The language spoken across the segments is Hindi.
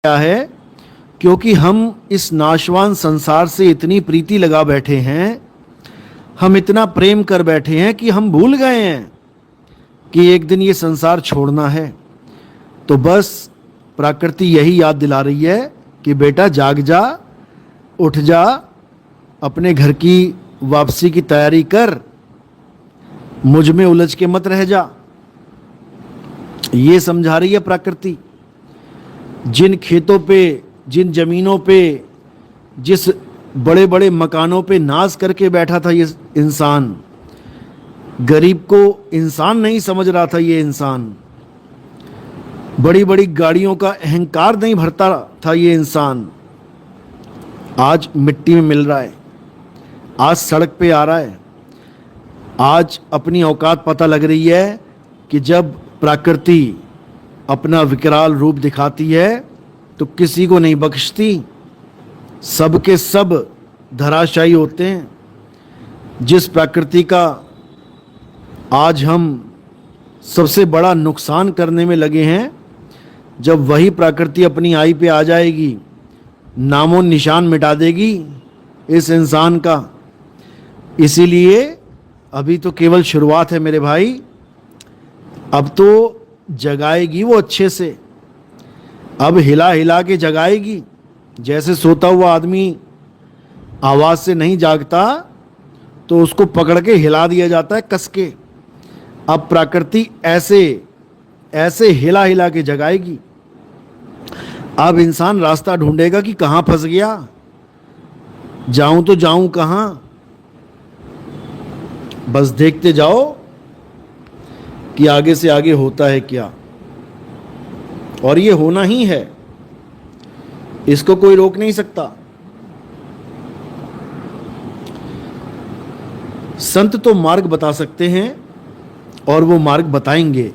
है, क्योंकि हम इस नाशवान संसार से इतनी प्रीति लगा बैठे हैं, हम इतना प्रेम कर बैठे हैं कि हम भूल गए हैं कि एक दिन ये संसार छोड़ना है। तो बस प्रकृति यही याद दिला रही है कि बेटा जाग जा, उठ जा, अपने घर की वापसी की तैयारी कर, मुझ में उलझ के मत रह जा। ये समझा रही है प्रकृति। जिन खेतों पे, जिन जमीनों पे, जिस बड़े बड़े मकानों पे नाज करके बैठा था ये इंसान, गरीब को इंसान नहीं समझ रहा था ये इंसान, बड़ी बड़ी गाड़ियों का अहंकार नहीं भरता था ये इंसान, आज मिट्टी में मिल रहा है, आज सड़क पे आ रहा है, आज अपनी औकात पता लग रही है कि जब प्रकृति अपना विकराल रूप दिखाती है तो किसी को नहीं बख्शती, सब के सब धराशायी होते हैं। जिस प्रकृति का आज हम सबसे बड़ा नुकसान करने में लगे हैं, जब वही प्रकृति अपनी आई पे आ जाएगी, नामो निशान मिटा देगी इस इंसान का। इसीलिए अभी तो केवल शुरुआत है मेरे भाई, अब तो जगाएगी वो अच्छे से, अब हिला हिला के जगाएगी। जैसे सोता हुआ आदमी आवाज़ से नहीं जागता तो उसको पकड़ के हिला दिया जाता है कस के, अब प्रकृति ऐसे ऐसे हिला हिला के जगाएगी। अब इंसान रास्ता ढूंढेगा कि कहाँ फंस गया, जाऊं तो जाऊं कहाँ। बस देखते जाओ कि आगे से आगे होता है क्या, और ये होना ही है, इसको कोई रोक नहीं सकता। संत तो मार्ग बता सकते हैं और वो मार्ग बताएंगे,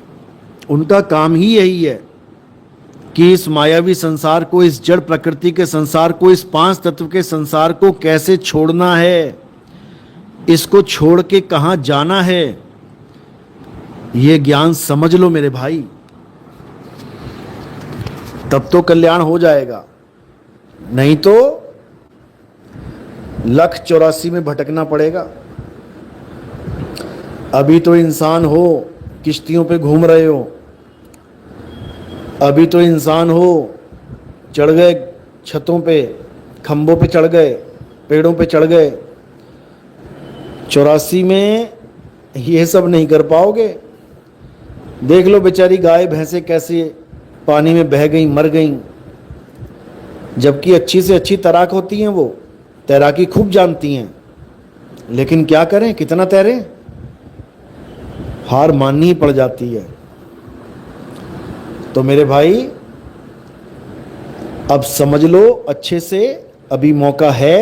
उनका काम ही यही है कि इस मायावी संसार को, इस जड़ प्रकृति के संसार को, इस पांच तत्व के संसार को कैसे छोड़ना है, इसको छोड़ के कहाँ जाना है, ये ज्ञान समझ लो मेरे भाई, तब तो कल्याण हो जाएगा। नहीं तो 1,84 में भटकना पड़ेगा। अभी तो इंसान हो, किश्तियों पे घूम रहे हो, अभी तो इंसान हो, चढ़ गए छतों पे, खंभों पे चढ़ गए, पेड़ों पे चढ़ गए। 84 में ये सब नहीं कर पाओगे। देख लो बेचारी गाय भैंसे कैसे पानी में बह गई, मर गई, जबकि अच्छी से अच्छी तैराक होती हैं, वो तैराकी खूब जानती हैं, लेकिन क्या करें, कितना तैरें, हार माननी ही पड़ जाती है। तो मेरे भाई अब समझ लो अच्छे से, अभी मौका है,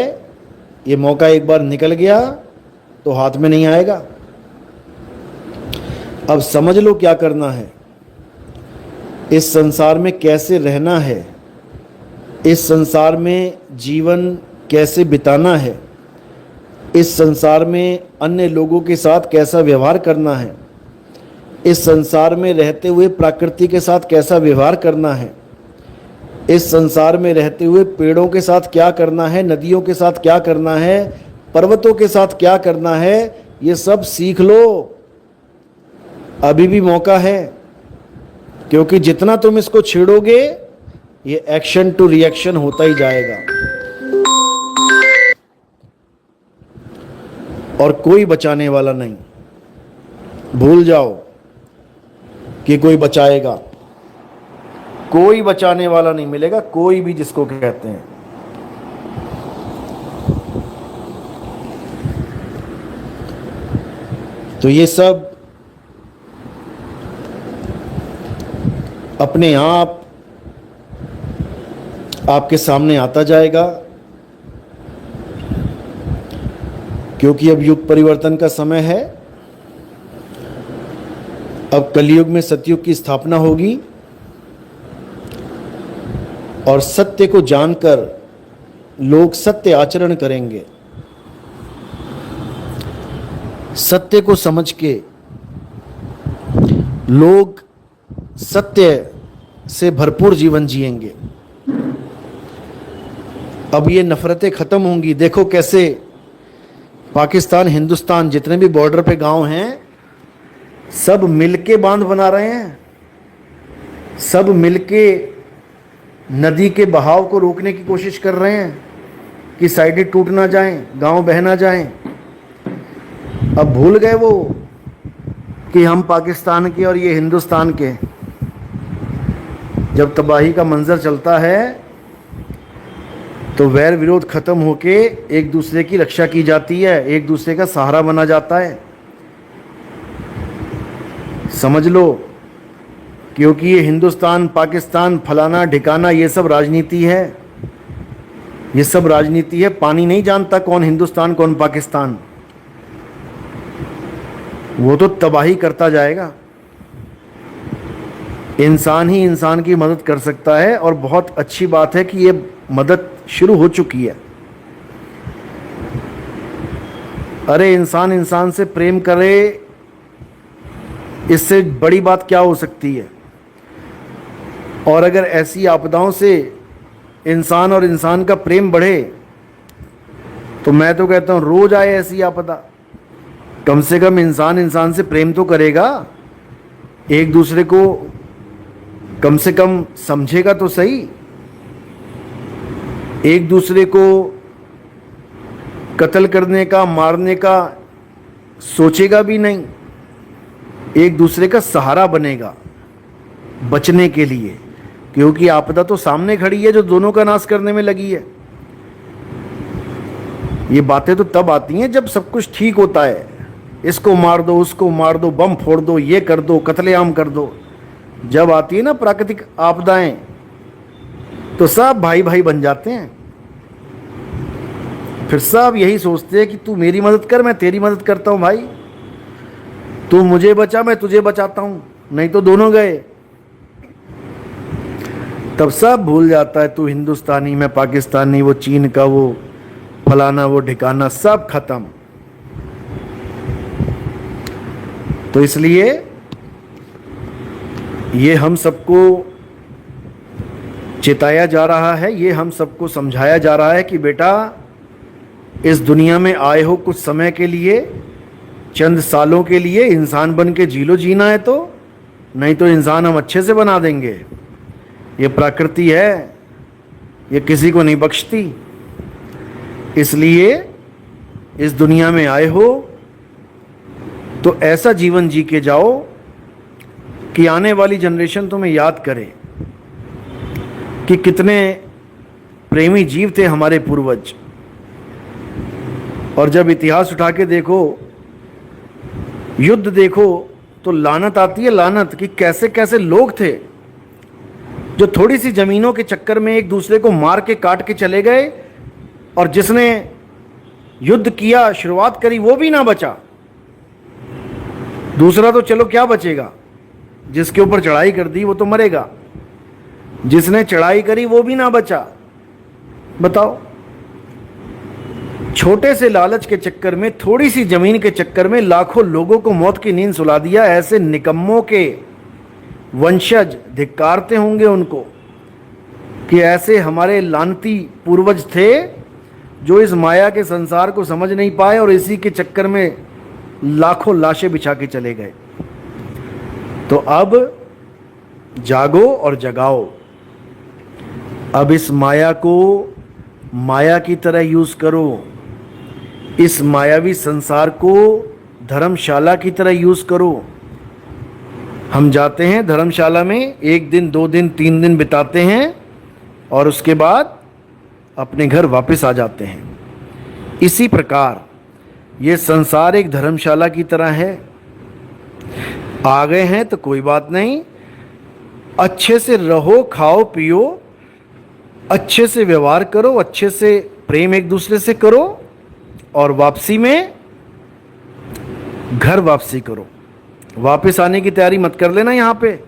ये मौका एक बार निकल गया तो हाथ में नहीं आएगा। अब समझ लो क्या करना है, इस संसार में कैसे रहना है, इस संसार में जीवन कैसे बिताना है, इस संसार में अन्य लोगों के साथ कैसा व्यवहार करना है, इस संसार में रहते हुए प्रकृति के साथ कैसा व्यवहार करना है, इस संसार में रहते हुए पेड़ों के साथ क्या करना है, नदियों के साथ क्या करना है, पर्वतों के साथ क्या करना है, ये सब सीख लो। अभी भी मौका है, क्योंकि जितना तुम इसको छेड़ोगे ये एक्शन टू रिएक्शन होता ही जाएगा और कोई बचाने वाला नहीं। भूल जाओ कि कोई बचाएगा, कोई बचाने वाला नहीं मिलेगा, कोई भी जिसको कहते हैं। तो ये सब अपने आप आपके सामने आता जाएगा, क्योंकि अब युग परिवर्तन का समय है। अब कलयुग में सतयुग की स्थापना होगी और सत्य को जानकर लोग सत्य आचरण करेंगे। सत्य को समझ के लोग सत्य से भरपूर जीवन जिएंगे। अब ये नफ़रतें ख़त्म होंगी। देखो कैसे पाकिस्तान, हिंदुस्तान, जितने भी बॉर्डर पे गांव हैं, सब मिलके बांध बना रहे हैं, सब मिलके नदी के बहाव को रोकने की कोशिश कर रहे हैं कि साइडें टूट ना जाएं, गांव बह ना जाएं। अब भूल गए वो कि हम पाकिस्तान के और ये हिंदुस्तान के। जब तबाही का मंजर चलता है तो वैर विरोध खत्म होके एक दूसरे की रक्षा की जाती है, एक दूसरे का सहारा बना जाता है। समझ लो, क्योंकि ये हिंदुस्तान, पाकिस्तान, फलाना ढिकाना, ये सब राजनीति है, ये सब राजनीति है। पानी नहीं जानता कौन हिंदुस्तान कौन पाकिस्तान, वो तो तबाही करता जाएगा। इंसान ही इंसान की मदद कर सकता है, और बहुत अच्छी बात है कि ये मदद शुरू हो चुकी है। अरे इंसान इंसान से प्रेम करे, इससे बड़ी बात क्या हो सकती है। और अगर ऐसी आपदाओं से इंसान और इंसान का प्रेम बढ़े तो मैं तो कहता हूँ रोज आए ऐसी आपदा, कम से कम इंसान इंसान से प्रेम तो करेगा, एक दूसरे को कम से कम समझेगा तो सही, एक दूसरे को कत्ल करने का, मारने का सोचेगा भी नहीं, एक दूसरे का सहारा बनेगा बचने के लिए। क्योंकि आपदा तो सामने खड़ी है जो दोनों का नाश करने में लगी है। ये बातें तो तब आती हैं जब सब कुछ ठीक होता है, इसको मार दो, उसको मार दो, बम फोड़ दो, ये कर दो, कत्लेआम कर दो। जब आती है ना प्राकृतिक आपदाएं तो सब भाई भाई बन जाते हैं। फिर सब यही सोचते हैं कि तू मेरी मदद कर, मैं तेरी मदद करता हूं भाई, तू मुझे बचा, मैं तुझे बचाता हूं, नहीं तो दोनों गए। तब सब भूल जाता है, तू हिंदुस्तानी, मैं पाकिस्तानी, वो चीन का, वो फलाना, वो ठिकाना, सब खत्म। तो इसलिए ये हम सबको चेताया जा रहा है, ये हम सबको समझाया जा रहा है कि बेटा इस दुनिया में आए हो कुछ समय के लिए, चंद सालों के लिए, इंसान बन के जी लो, जीना है तो, नहीं तो इंसान हम अच्छे से बना देंगे। ये प्रकृति है, ये किसी को नहीं बख्शती। इसलिए इस दुनिया में आए हो तो ऐसा जीवन जी के जाओ कि आने वाली जनरेशन तुम्हें याद करे कि कितने प्रेमी जीव थे हमारे पूर्वज। और जब इतिहास उठा के देखो, युद्ध देखो, तो लानत आती है, लानत, कि कैसे कैसे लोग थे जो थोड़ी सी जमीनों के चक्कर में एक दूसरे को मार के काट के चले गए, और जिसने युद्ध किया, शुरुआत करी, वो भी ना बचा। दूसरा तो चलो क्या बचेगा, जिसके ऊपर चढ़ाई कर दी वो तो मरेगा, जिसने चढ़ाई करी वो भी ना बचा। बताओ, छोटे से लालच के चक्कर में, थोड़ी सी जमीन के चक्कर में लाखों लोगों को मौत की नींद सुला दिया। ऐसे निकम्मों के वंशज धिक्कारते होंगे उनको कि ऐसे हमारे लानती पूर्वज थे जो इस माया के संसार को समझ नहीं पाए और इसी के चक्कर में लाखों लाशें बिछा के चले गए। तो अब जागो और जगाओ। अब इस माया को माया की तरह यूज करो, इस मायावी संसार को धर्मशाला की तरह यूज करो। हम जाते हैं धर्मशाला में, 1 दिन 2 दिन 3 दिन बिताते हैं और उसके बाद अपने घर वापस आ जाते हैं। इसी प्रकार ये संसार एक धर्मशाला की तरह है। आ गए हैं तो कोई बात नहीं, अच्छे से रहो, खाओ पियो, अच्छे से व्यवहार करो, अच्छे से प्रेम एक दूसरे से करो, और वापसी में घर वापसी करो। वापस आने की तैयारी मत कर लेना यहाँ पे,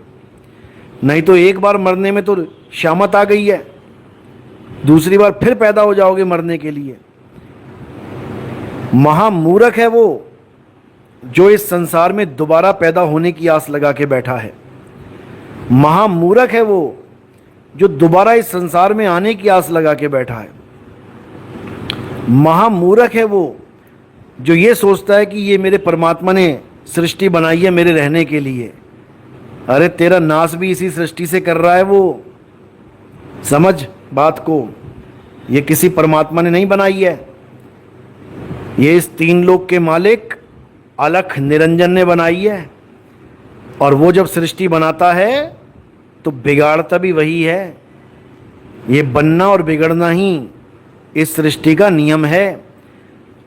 नहीं तो एक बार मरने में तो शामत आ गई है, दूसरी बार फिर पैदा हो जाओगे मरने के लिए। महामूर्ख है वो जो इस संसार में दोबारा पैदा होने की आस लगा के बैठा है। महामूर्ख है वो जो दोबारा इस संसार में आने की आस लगा के बैठा है। महामूर्ख है वो जो ये सोचता है कि ये मेरे परमात्मा ने सृष्टि बनाई है मेरे रहने के लिए। अरे तेरा नाश भी इसी सृष्टि से कर रहा है वो। समझ बात को, ये किसी परमात्मा ने नहीं बनाई है, ये इस तीन लोक के मालिक अलख निरंजन ने बनाई है। और वो जब सृष्टि बनाता है तो बिगाड़ता भी वही है। ये बनना और बिगड़ना ही इस सृष्टि का नियम है।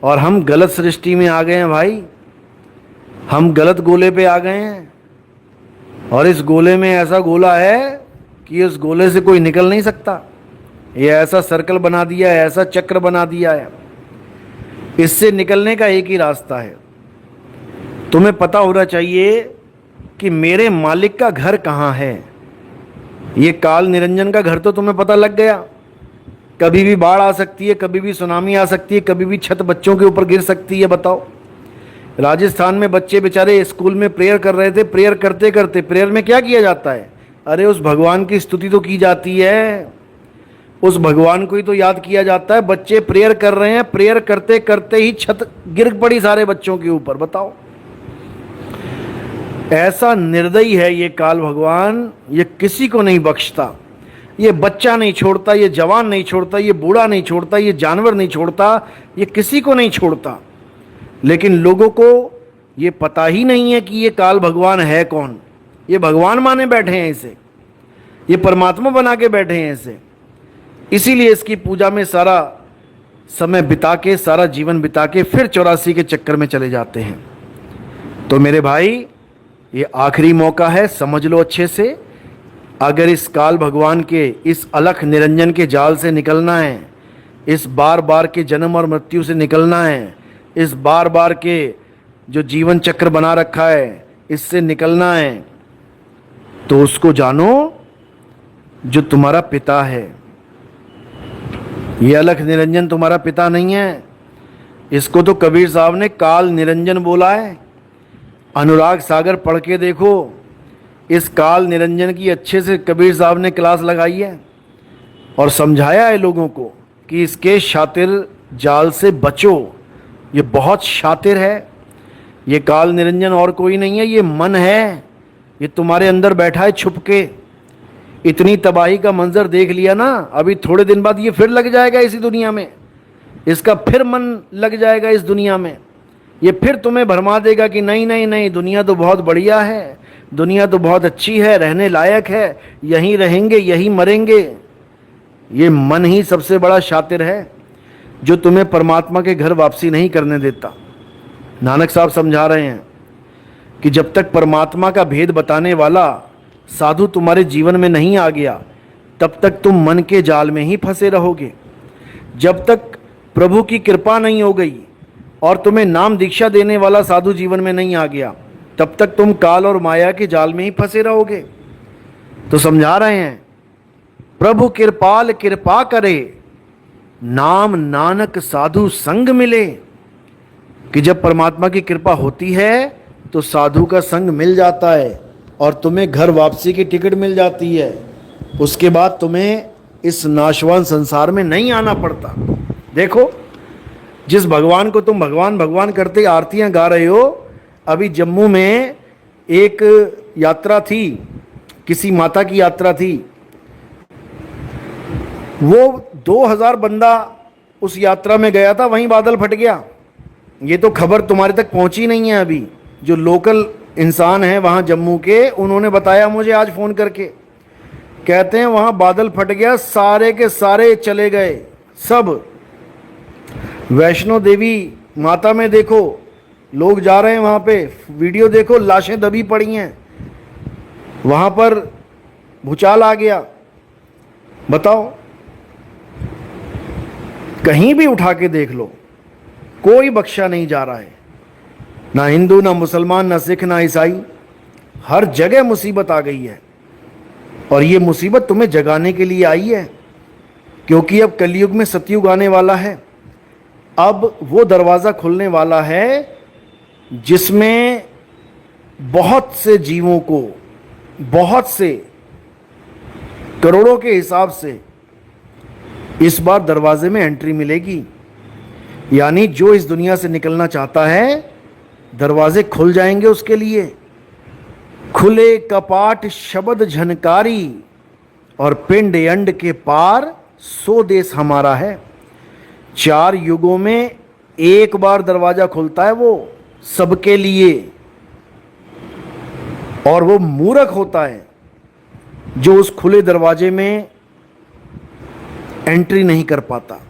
और हम गलत सृष्टि में आ गए हैं भाई, हम गलत गोले पे आ गए हैं। और इस गोले में ऐसा गोला है कि इस गोले से कोई निकल नहीं सकता। ये ऐसा सर्कल बना दिया है, ऐसा चक्र बना दिया है, इससे निकलने का एक ही रास्ता है। तुम्हें पता होना चाहिए कि मेरे मालिक का घर कहाँ है। ये काल निरंजन का घर तो तुम्हें पता लग गया। कभी भी बाढ़ आ सकती है, कभी भी सुनामी आ सकती है, कभी भी छत बच्चों के ऊपर गिर सकती है। बताओ, राजस्थान में बच्चे बेचारे स्कूल में प्रेयर कर रहे थे, प्रेयर करते करते, प्रेयर में क्या किया जाता है? अरे उस भगवान की स्तुति तो की जाती है, उस भगवान को ही तो याद किया जाता है। बच्चे प्रेयर कर रहे हैं, प्रेयर करते करते ही छत गिर पड़ी सारे बच्चों के ऊपर। बताओ, ऐसा निर्दयी है ये काल भगवान, ये किसी को नहीं बख्शता। ये बच्चा नहीं छोड़ता, ये जवान नहीं छोड़ता, ये बूढ़ा नहीं छोड़ता, ये जानवर नहीं छोड़ता, ये किसी को नहीं छोड़ता। लेकिन लोगों को ये पता ही नहीं है कि ये काल भगवान है कौन। ये भगवान माने बैठे हैं इसे, ये परमात्मा बना के बैठे हैं इसे। इसीलिए इसकी पूजा में सारा समय बिता के, सारा जीवन बिता के फिर 84 के चक्कर में चले जाते हैं। तो मेरे भाई, ये आखिरी मौका है, समझ लो अच्छे से। अगर इस काल भगवान के, इस अलख निरंजन के जाल से निकलना है, इस बार बार के जन्म और मृत्यु से निकलना है, इस बार बार के जो जीवन चक्र बना रखा है इससे निकलना है, तो उसको जानो जो तुम्हारा पिता है। ये अलख निरंजन तुम्हारा पिता नहीं है। इसको तो कबीर साहब ने काल निरंजन बोला है। अनुराग सागर पढ़ के देखो, इस काल निरंजन की अच्छे से कबीर साहब ने क्लास लगाई है और समझाया है लोगों को कि इसके शातिर जाल से बचो। ये बहुत शातिर है। ये काल निरंजन और कोई नहीं है, ये मन है। ये तुम्हारे अंदर बैठा है छुप के। इतनी तबाही का मंजर देख लिया ना, अभी थोड़े दिन बाद ये फिर लग जाएगा इसी दुनिया में। इसका फिर मन लग जाएगा इस दुनिया में। ये फिर तुम्हें भरमा देगा कि नहीं नहीं नहीं, दुनिया तो बहुत बढ़िया है, दुनिया तो बहुत अच्छी है, रहने लायक है, यहीं रहेंगे, यहीं मरेंगे। ये मन ही सबसे बड़ा शातिर है जो तुम्हें परमात्मा के घर वापसी नहीं करने देता। नानक साहब समझा रहे हैं कि जब तक परमात्मा का भेद बताने वाला साधु तुम्हारे जीवन में नहीं आ गया, तब तक तुम मन के जाल में ही फंसे रहोगे। जब तक प्रभु की कृपा नहीं हो गई और तुम्हें नाम दीक्षा देने वाला साधु जीवन में नहीं आ गया, तब तक तुम काल और माया के जाल में ही फंसे रहोगे। तो समझा रहे हैं, प्रभु कृपाल कृपा करे, नाम नानक साधु संग मिले। कि जब परमात्मा की कृपा होती है तो साधु का संग मिल जाता है और तुम्हें घर वापसी की टिकट मिल जाती है। उसके बाद तुम्हें इस नाशवान संसार में नहीं आना पड़ता। देखो, जिस भगवान को तुम भगवान भगवान करते आरतियां गा रहे हो, अभी जम्मू में एक यात्रा थी, किसी माता की यात्रा थी। वो 2000 बंदा उस यात्रा में गया था, वहीं बादल फट गया। ये तो खबर तुम्हारे तक पहुंची नहीं है अभी। जो लोकल इंसान हैं वहाँ जम्मू के, उन्होंने बताया मुझे आज फ़ोन करके, कहते हैं वहाँ बादल फट गया, सारे के सारे चले गए सब। वैष्णो देवी माता में देखो, लोग जा रहे हैं वहाँ पे, वीडियो देखो, लाशें दबी पड़ी हैं। वहाँ पर भूचाल आ गया। बताओ, कहीं भी उठा के देख लो, कोई बख्शा नहीं जा रहा है। ना हिंदू, ना मुसलमान, ना सिख, ना ईसाई, हर जगह मुसीबत आ गई है। और ये मुसीबत तुम्हें जगाने के लिए आई है, क्योंकि अब कलयुग में सतयुग आने वाला है। अब वो दरवाज़ा खुलने वाला है जिसमें बहुत से जीवों को, बहुत से करोड़ों के हिसाब से इस बार दरवाजे में एंट्री मिलेगी। यानी जो इस दुनिया से निकलना चाहता है, दरवाजे खुल जाएंगे उसके लिए। खुले कपाट शब्द झनकारी, और पिंड अंड के पार सो देश हमारा है। 4 युगों में एक बार दरवाजा खुलता है वो सबके लिए, और वो मूर्ख होता है जो उस खुले दरवाजे में एंट्री नहीं कर पाता।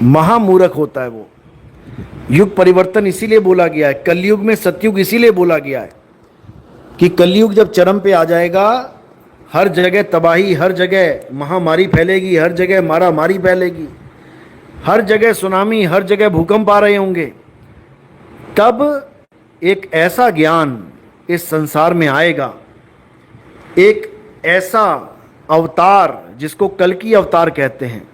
महामूर्ख होता है वो। युग परिवर्तन इसीलिए बोला गया है, कलयुग में सतयुग इसीलिए बोला गया है कि कलयुग जब चरम पे आ जाएगा, हर जगह तबाही, हर जगह महामारी फैलेगी, हर जगह मारामारी फैलेगी, हर जगह सुनामी, हर जगह भूकंप आ रहे होंगे। तब एक ऐसा ज्ञान इस संसार में आएगा, एक ऐसा अवतार जिसको कल्कि अवतार कहते हैं,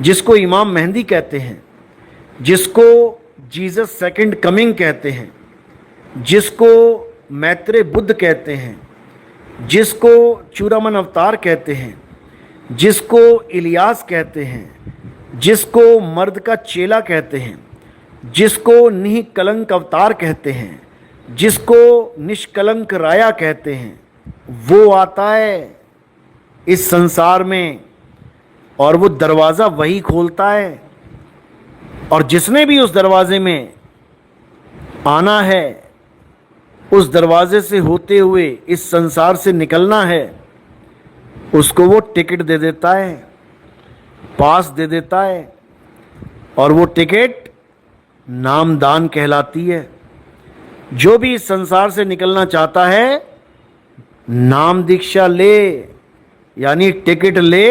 जिसको इमाम मेहंदी कहते हैं, जिसको जीसस सेकंड कमिंग कहते हैं, जिसको मैत्रेय बुद्ध कहते हैं, जिसको चूड़ामन अवतार कहते हैं, जिसको इलियास कहते हैं, जिसको मर्द का चेला कहते हैं, जिसको निष्कलंक अवतार कहते हैं, जिसको निष्कलंक राया कहते हैं, वो आता है इस संसार में, और वो दरवाज़ा वही खोलता है। और जिसने भी उस दरवाजे में आना है, उस दरवाजे से होते हुए इस संसार से निकलना है, उसको वो टिकट दे देता है, पास दे देता है, और वो टिकट नामदान कहलाती है। जो भी इस संसार से निकलना चाहता है, नाम दीक्षा ले, यानी टिकट ले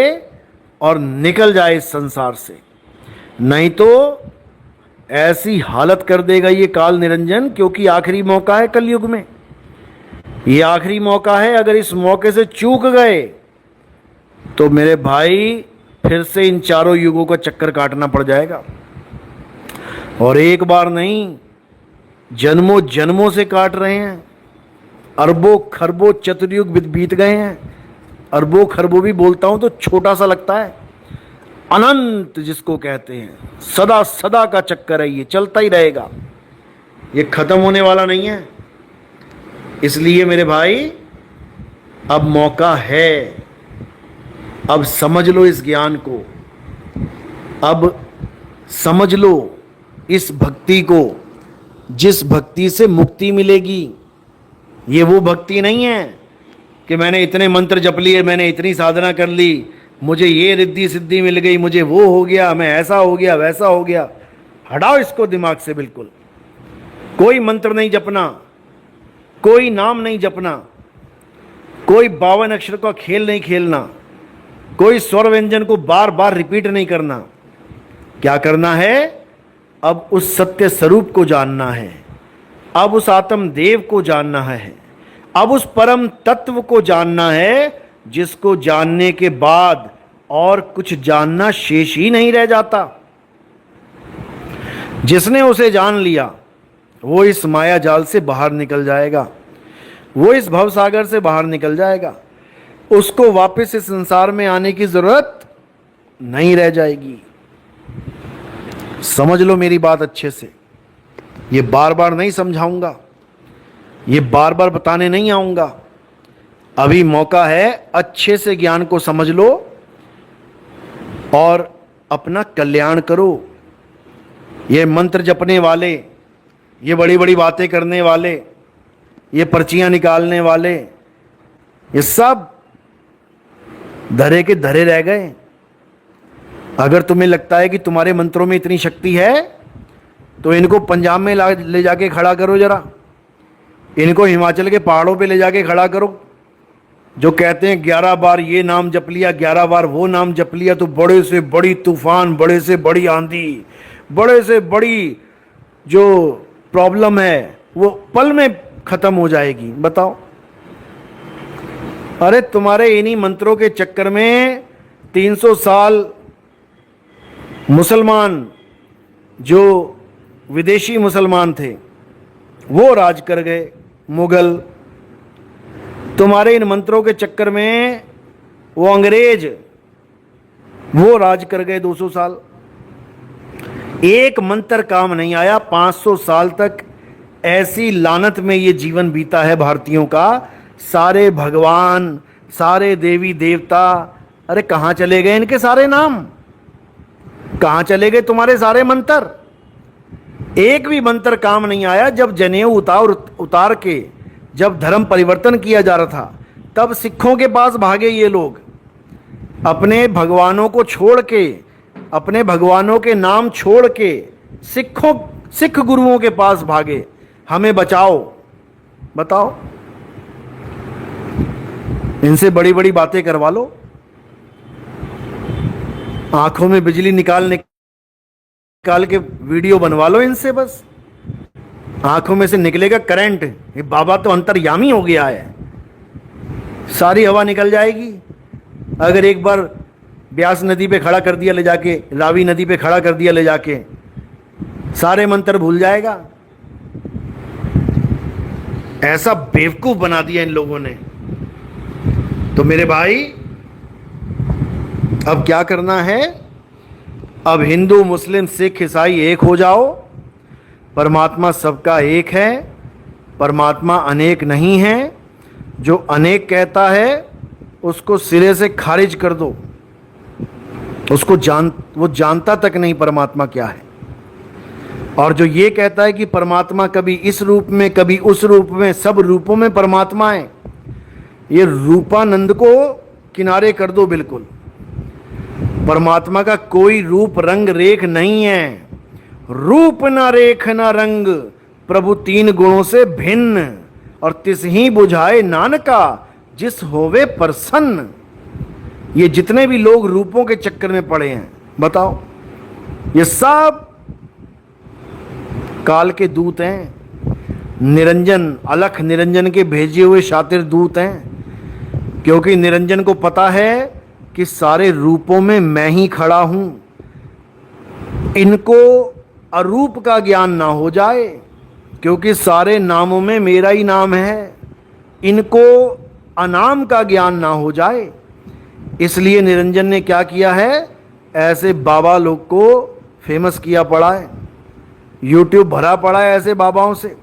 और निकल जाए इस संसार से। नहीं तो ऐसी हालत कर देगा ये काल निरंजन, क्योंकि आखिरी मौका है कलयुग में। ये आखिरी मौका है, अगर इस मौके से चूक गए तो मेरे भाई फिर से इन 4 युगों का चक्कर काटना पड़ जाएगा। और एक बार नहीं, जन्मों जन्मों से काट रहे हैं। अरबों खरबों चतुर्युग बीत गए हैं। अरबों खरबों भी बोलता हूं तो छोटा सा लगता है। अनंत जिसको कहते हैं, सदा सदा का चक्कर है, ये चलता ही रहेगा, ये खत्म होने वाला नहीं है। इसलिए मेरे भाई अब मौका है, अब समझ लो इस ज्ञान को, अब समझ लो इस भक्ति को, जिस भक्ति से मुक्ति मिलेगी। ये वो भक्ति नहीं है कि मैंने इतने मंत्र जप लिए, मैंने इतनी साधना कर ली, मुझे ये रिद्धि सिद्धि मिल गई, मुझे वो हो गया, मैं ऐसा हो गया, वैसा हो गया। हटाओ इसको दिमाग से बिल्कुल। कोई मंत्र नहीं जपना, कोई नाम नहीं जपना, कोई 52 अक्षर का खेल नहीं खेलना, कोई स्वर व्यंजन को बार बार रिपीट नहीं करना। क्या करना है? अब उस सत्य स्वरूप को जानना है, अब उस आत्म देव को जानना है, अब उस परम तत्व को जानना है, जिसको जानने के बाद और कुछ जानना शेष ही नहीं रह जाता। जिसने उसे जान लिया वो इस माया जाल से बाहर निकल जाएगा, वो इस भवसागर से बाहर निकल जाएगा। उसको वापस इस संसार में आने की जरूरत नहीं रह जाएगी। समझ लो मेरी बात अच्छे से। ये बार बार नहीं समझाऊंगा, ये बार बार बताने नहीं आऊंगा। अभी मौका है, अच्छे से ज्ञान को समझ लो और अपना कल्याण करो। ये मंत्र जपने वाले, ये बड़ी बड़ी बातें करने वाले, ये पर्चियां निकालने वाले, ये सब धरे के धरे रह गए। अगर तुम्हें लगता है कि तुम्हारे मंत्रों में इतनी शक्ति है तो इनको पंजाब में ले जाके खड़ा करो जरा, इनको हिमाचल के पहाड़ों पे ले जाके खड़ा करो। जो कहते हैं 11 बार ये नाम जप लिया, 11 बार वो नाम जप लिया तो बड़े से बड़ी तूफान, बड़े से बड़ी आंधी, बड़े से बड़ी जो प्रॉब्लम है वो पल में खत्म हो जाएगी। बताओ। अरे तुम्हारे इन्हीं मंत्रों के चक्कर में 300 साल मुसलमान, जो विदेशी मुसलमान थे, वो राज कर गए, मुगल। तुम्हारे इन मंत्रों के चक्कर में वो अंग्रेज, वो राज कर गए 200 साल। एक मंत्र काम नहीं आया। 500 साल तक ऐसी लानत में ये जीवन बीता है भारतीयों का। सारे भगवान, सारे देवी देवता, अरे कहाँ चले गए इनके सारे नाम? कहाँ चले गए तुम्हारे सारे मंत्र? एक भी मंत्र काम नहीं आया। जब जनेऊ उतार के जब धर्म परिवर्तन किया जा रहा था, तब सिखों के पास भागे ये लोग। अपने भगवानों को छोड़ के, अपने भगवानों के नाम छोड़ के सिख गुरुओं के पास भागे, हमें बचाओ। बताओ, इनसे बड़ी बड़ी बातें करवा लो, आंखों में बिजली निकाल के वीडियो बनवा लो इनसे, बस आंखों में से निकलेगा करंट। ये बाबा तो अंतर्यामी हो गया है, सारी हवा निकल जाएगी। अगर एक बार ब्यास नदी पे खड़ा कर दिया ले जाके, रावी नदी पे खड़ा कर दिया ले जाके, सारे मंत्र भूल जाएगा। ऐसा बेवकूफ बना दिया इन लोगों ने। तो मेरे भाई, अब क्या करना है? अब हिंदू, मुस्लिम, सिख, ईसाई एक हो जाओ। परमात्मा सबका एक है, परमात्मा अनेक नहीं है। जो अनेक कहता है उसको सिरे से खारिज कर दो। वो जानता तक नहीं परमात्मा क्या है। और जो ये कहता है कि परमात्मा कभी इस रूप में, कभी उस रूप में, सब रूपों में परमात्मा है, ये रूपानंद को किनारे कर दो बिल्कुल। परमात्मा का कोई रूप रंग रेख नहीं है। रूप न रेख न रंग, प्रभु तीन गुणों से भिन्न, और तिसही बुझाए नानका जिस होवे प्रसन्न। ये जितने भी लोग रूपों के चक्कर में पड़े हैं, बताओ, ये सब काल के दूत हैं। निरंजन, अलख निरंजन के भेजे हुए शातिर दूत हैं। क्योंकि निरंजन को पता है कि सारे रूपों में मैं ही खड़ा हूं। इनको अरूप का ज्ञान ना हो जाए, क्योंकि सारे नामों में मेरा ही नाम है। इनको अनाम का ज्ञान ना हो जाए, इसलिए निरंजन ने क्या किया है? ऐसे बाबा लोग को फेमस किया पड़ा है। यूट्यूब भरा पड़ा है ऐसे बाबाओं से।